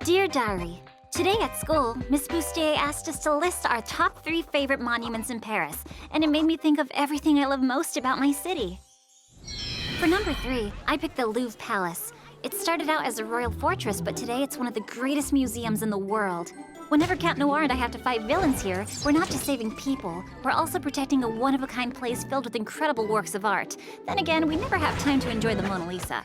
Dear Diary, today at school, Miss Bustier asked us to list our top 3 favorite monuments in Paris, and it made me think of everything I love most about my city. For number 3, I picked the Louvre Palace. It started out as a royal fortress, but today it's one of the greatest museums in the world. Whenever Cat Noir and I have to fight villains here, we're not just saving people, we're also protecting a one-of-a-kind place filled with incredible works of art. Then again, we never have time to enjoy the Mona Lisa.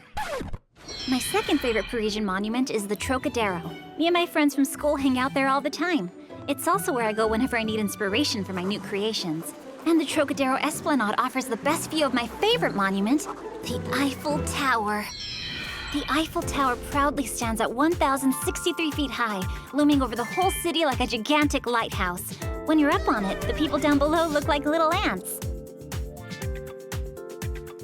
My second favorite Parisian monument is the Trocadero. Me and my friends from school hang out there all the time. It's also where I go whenever I need inspiration for my new creations. And the Trocadero Esplanade offers the best view of my favorite monument, the Eiffel Tower. The Eiffel Tower proudly stands at 1,063 feet high, looming over the whole city like a gigantic lighthouse. When you're up on it, the people down below look like little ants.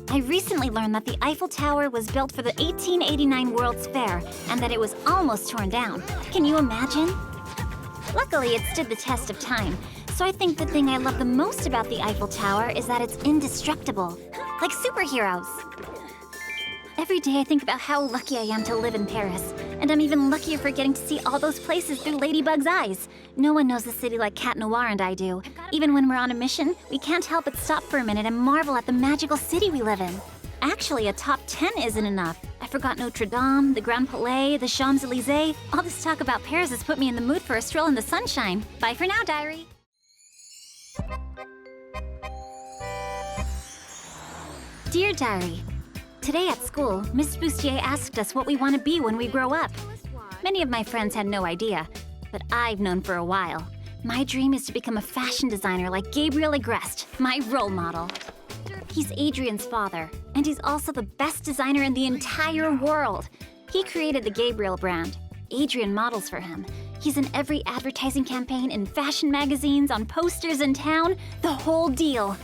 I recently learned that the Eiffel Tower was built for the 1889 World's Fair and that it was almost torn down. Can you imagine? Luckily, it stood the test of time, so I think the thing I love the most about the Eiffel Tower is that it's indestructible, like superheroes. Every day I think about how lucky I am to live in Paris, and I'm even luckier for getting to see all those places through Ladybug's eyes. No one knows the city like Cat Noir and I do. Even when we're on a mission, we can't help but stop for a minute and marvel at the magical city we live in. Actually, a top 10 isn't enough. I forgot Notre Dame, the Grand Palais, the Champs-Élysées. All this talk about Paris has put me in the mood for a stroll in the sunshine. Bye for now, Diary. Dear Diary, today at school, Miss Bustier asked us what we want to be when we grow up. Many of my friends had no idea, but I've known for a while. My dream is to become a fashion designer like Gabriel Agreste, my role model. He's Adrian's father, and he's also the best designer in the entire world. He created the Gabriel brand. Adrian models for him. He's in every advertising campaign, in fashion magazines, on posters in town, the whole deal.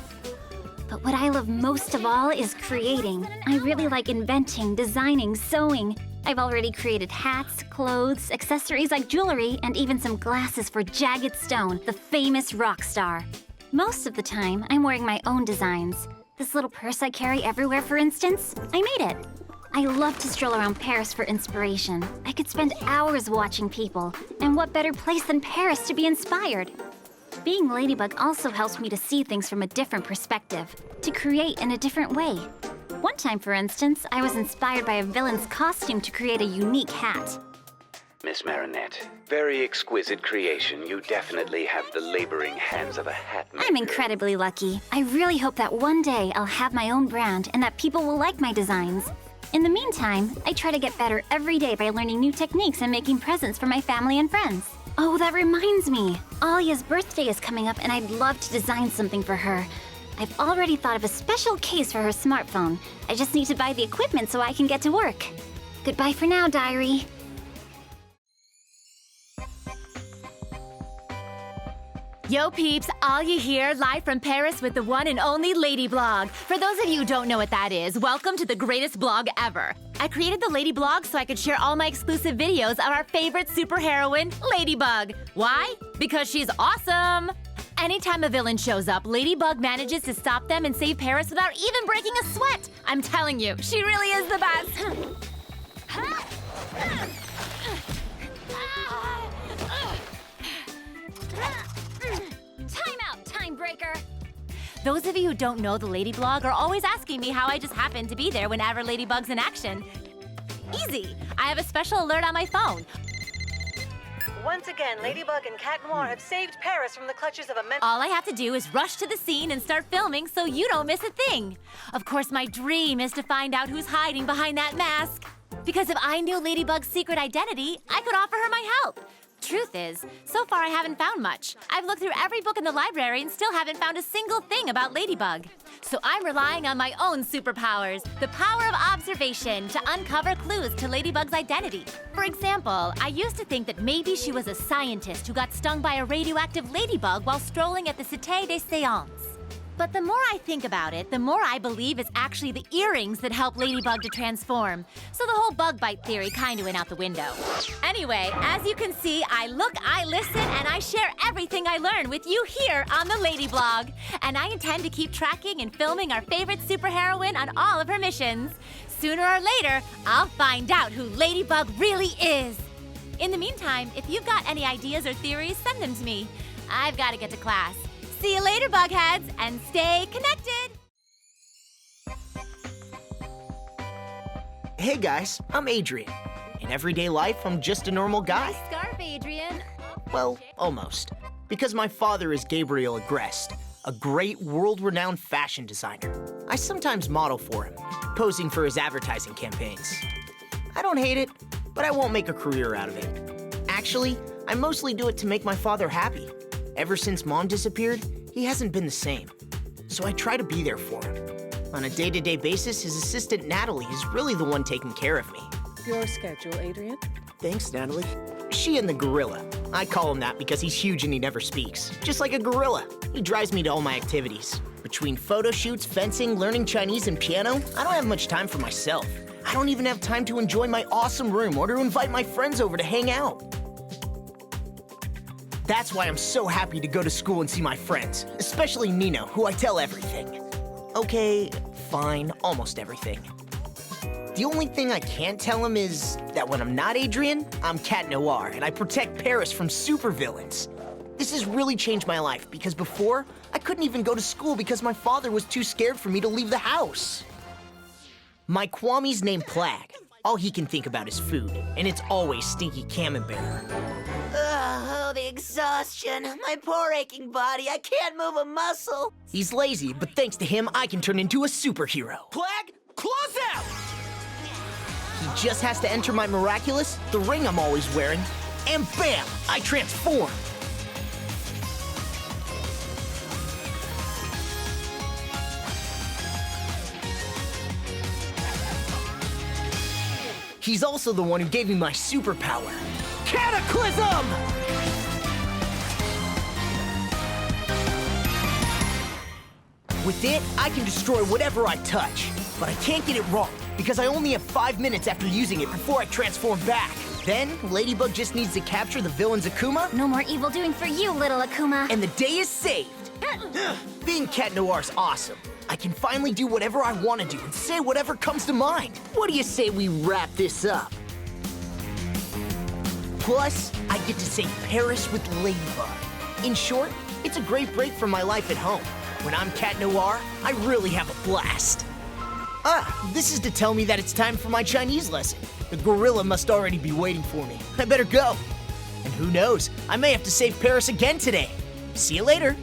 But what I love most of all is creating. I really like inventing, designing, sewing. I've already created hats, clothes, accessories like jewelry, and even some glasses for Jagged Stone, the famous rock star. Most of the time, I'm wearing my own designs. This little purse I carry everywhere, for instance, I made it. I love to stroll around Paris for inspiration. I could spend hours watching people, and what better place than Paris to be inspired? Being Ladybug also helps me to see things from a different perspective, to create in a different way. One time, for instance, I was inspired by a villain's costume to create a unique hat. Miss Marinette, very exquisite creation. You definitely have the laboring hands of a hat maker. I'm incredibly lucky. I really hope that one day I'll have my own brand and that people will like my designs. In the meantime, I try to get better every day by learning new techniques and making presents for my family and friends. Oh, that reminds me. Alia's birthday is coming up and I'd love to design something for her. I've already thought of a special case for her smartphone. I just need to buy the equipment so I can get to work. Goodbye for now, Diary. Yo peeps, Alia here, live from Paris with the one and only Lady Blog. For those of you who don't know what that is, welcome to the greatest blog ever. I created the Lady Blog so I could share all my exclusive videos of our favorite superheroine, Ladybug. Why? Because she's awesome! Anytime a villain shows up, Ladybug manages to stop them and save Paris without even breaking a sweat. I'm telling you, she really is the best. Time out, time breaker! Those of you who don't know the Lady Blog are always asking me how I just happen to be there whenever Ladybug's in action. Easy! I have a special alert on my phone. Once again, Ladybug and Cat Noir have saved Paris from the clutches of a mental... All I have to do is rush to the scene and start filming so you don't miss a thing. Of course, my dream is to find out who's hiding behind that mask. Because if I knew Ladybug's secret identity, I could offer her my help. Truth is, so far I haven't found much. I've looked through every book in the library and still haven't found a single thing about Ladybug. So I'm relying on my own superpowers, the power of observation, to uncover clues to Ladybug's identity. For example, I used to think that maybe she was a scientist who got stung by a radioactive ladybug while strolling at the Cité des Séances. But the more I think about it, the more I believe it's actually the earrings that help Ladybug to transform. So the whole bug bite theory kinda went out the window. Anyway, as you can see, I look, I listen, and I share everything I learn with you here on the Lady Blog. And I intend to keep tracking and filming our favorite superheroine on all of her missions. Sooner or later, I'll find out who Ladybug really is. In the meantime, if you've got any ideas or theories, send them to me. I've got to get to class. See you later, Bugheads, and stay connected! Hey guys, I'm Adrian. In everyday life, I'm just a normal guy. Nice scarf, Adrian. Well, almost. Because my father is Gabriel Agreste, a great world-renowned fashion designer. I sometimes model for him, posing for his advertising campaigns. I don't hate it, but I won't make a career out of it. Actually, I mostly do it to make my father happy. Ever since Mom disappeared, he hasn't been the same. So I try to be there for him. On a day-to-day basis, his assistant Natalie is really the one taking care of me. Your schedule, Adrian? Thanks, Natalie. She and the gorilla. I call him that because he's huge and he never speaks. Just like a gorilla. He drives me to all my activities. Between photo shoots, fencing, learning Chinese, and piano, I don't have much time for myself. I don't even have time to enjoy my awesome room or to invite my friends over to hang out. That's why I'm so happy to go to school and see my friends, especially Nino, who I tell everything. Okay, fine, almost everything. The only thing I can't tell him is that when I'm not Adrian, I'm Cat Noir, and I protect Paris from supervillains. This has really changed my life, because before, I couldn't even go to school because my father was too scared for me to leave the house. My Kwame's named Plag. All he can think about is food, and it's always stinky camembert. Oh, the exhaustion. My poor aching body. I can't move a muscle. He's lazy, but thanks to him, I can turn into a superhero. Plag, close out! He just has to enter my miraculous, the ring I'm always wearing, and bam, I transform. He's also the one who gave me my superpower, Cataclysm! With it, I can destroy whatever I touch, but I can't get it wrong, because I only have 5 minutes after using it before I transform back. Then, Ladybug just needs to capture the villain's Akuma, No more evil doing for you, little Akuma. and the day is saved. Being Cat Noir's awesome. I can finally do whatever I want to do and say whatever comes to mind. What do you say we wrap this up? Plus, I get to save Paris with Ladybug. In short, it's a great break from my life at home. When I'm Cat Noir, I really have a blast. This is to tell me that it's time for my Chinese lesson. The gorilla must already be waiting for me. I better go. And who knows, I may have to save Paris again today. See you later.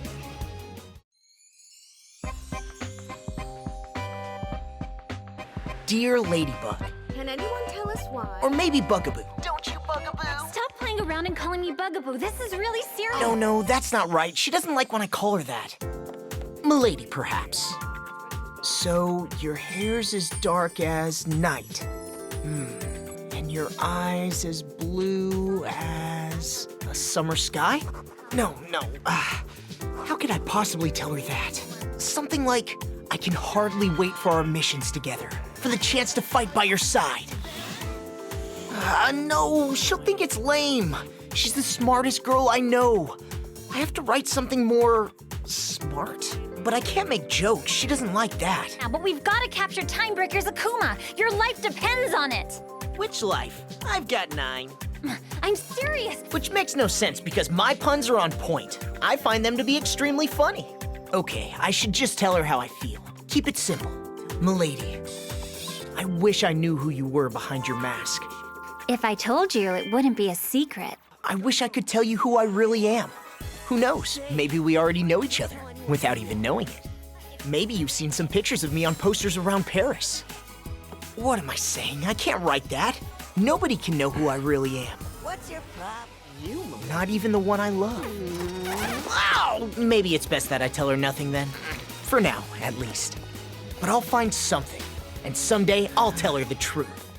Dear Ladybug, Can anyone tell us why? or maybe Bugaboo. Don't you bugaboo? Stop playing around and calling me Bugaboo. This is really serious. No, that's not right. She doesn't like when I call her that. Milady, perhaps. So, your hair's as dark as night. And your eyes as blue as a summer sky? No. How could I possibly tell her that? Something like, I can hardly wait for our missions together, for the chance to fight by your side. No, she'll think it's lame. She's the smartest girl I know. I have to write something more smart? But I can't make jokes. She doesn't like that. Yeah, but we've got to capture Timebreaker's Akuma. Your life depends on it. Which life? I've got 9. I'm serious. Which makes no sense because my puns are on point. I find them to be extremely funny. Okay, I should just tell her how I feel. Keep it simple. Milady, I wish I knew who you were behind your mask. If I told you, it wouldn't be a secret. I wish I could tell you who I really am. Who knows? Maybe we already know each other without even knowing it. Maybe you've seen some pictures of me on posters around Paris. What am I saying? I can't write that. Nobody can know who I really am. What's your problem? You, Not even the one I love. Wow! Maybe it's best that I tell her nothing then. For now, at least. But I'll find something. And someday, I'll tell her the truth.